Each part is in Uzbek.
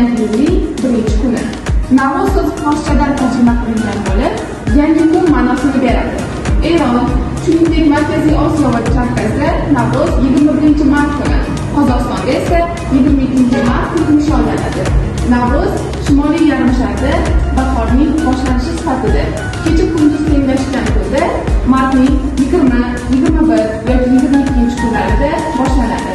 yangi yilning birinchi kuni. Navro'z so'zi forschadan tarjima qilingan bo'lib, yangi kun ma'nosini beradi. Eron, shuningdek Markaziy Osiyo va Kavkazda Navro'z 21-mart kuni, Qozog'istonda esa 22-mart kuni nishonlanadi. Navro'z Shimoliy yarimsharda bahorning boshlanishi sifatida kecha-kunduz tenglashgan kunda martning 20, 21 yoki 22-kunlarida boshlanadi.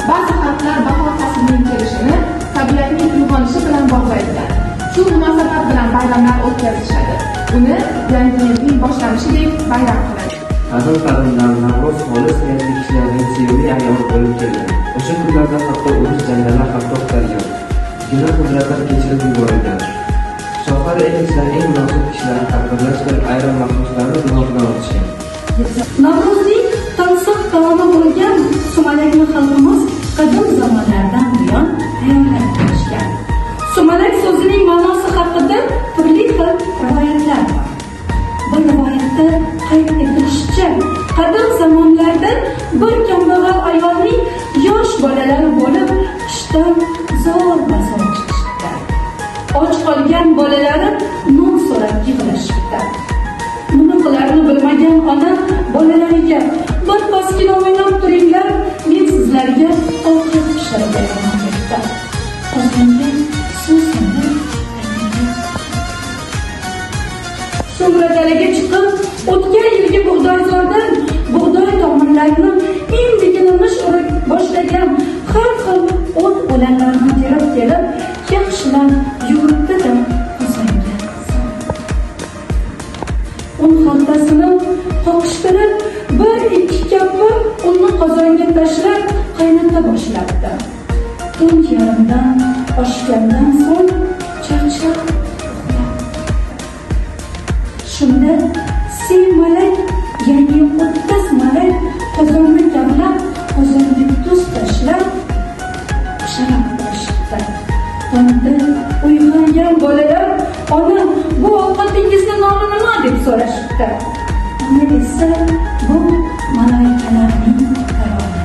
Ba'zi xalqlar bahor faslining kelishini tabiatning uyg'onishi bilan bog'laydilar. Shu munosabat bilan bayramlar o'tkazishadi. Uni yangi yilning boshlanishidek bayram qiladi. Qadim-qadimdan Navro'z xolis niyatli kishilarning sevimli ayyori bo'lib kelgan. O'sha kunlarda hatto urush janjallar ham to'xtalgan. Gina qudratlar kechirib yuborilgan. Sohada ekishlar eng munosib kishilar taqdirlash qilib ayrim mahbuslarni gunohidan o'tishgan. Navro'zning tansiq taomi bo'lgan sumalakni xalqimiz qadim zamonlardan buyon tayyorlab kelishgan. Sumalak so'zining ma'nosi haqida turli xil rivoyatlar bor. Bu rivoyatda qayd etilishicha, qadim zamonlarda bir kambag'al ayolning yosh bolalari bo'lib, qishdan zo'r-bazo'r chiqishdi. Och qolgan bolalari non so'rab yig'lashibdi. Nima qilarini bilmagan ona bolalariga bir pasgina o'ynab turinglar, men sizlarga ovqat pishirib beraman debdi. Qozonga suv solib, so'ngra dalaga chiqib, o'tgan yilgi bug'doyzordan bug'doy tomirlarini endigina nish urib boshlagan har xil o't o'lanlarni terib kelib, yaxshilab yuvibdi-da qozonga soldi. Un xaltasini qoqishtirib, bir-ikki kappa unni qozonga tashlab qaynata boshlabdi. Tun yarimdan oshgandan so'ng charchab shunda malak, ya'ni 30 malak qozonni kavlab, qozonga tuz tashlab pishirib qo'yishdi. Tongda uyg'ongan bolalar, ona, bu ovqatingizni nomi nima deb so'rashibdi. Ona esa bu malaikalarning qarori.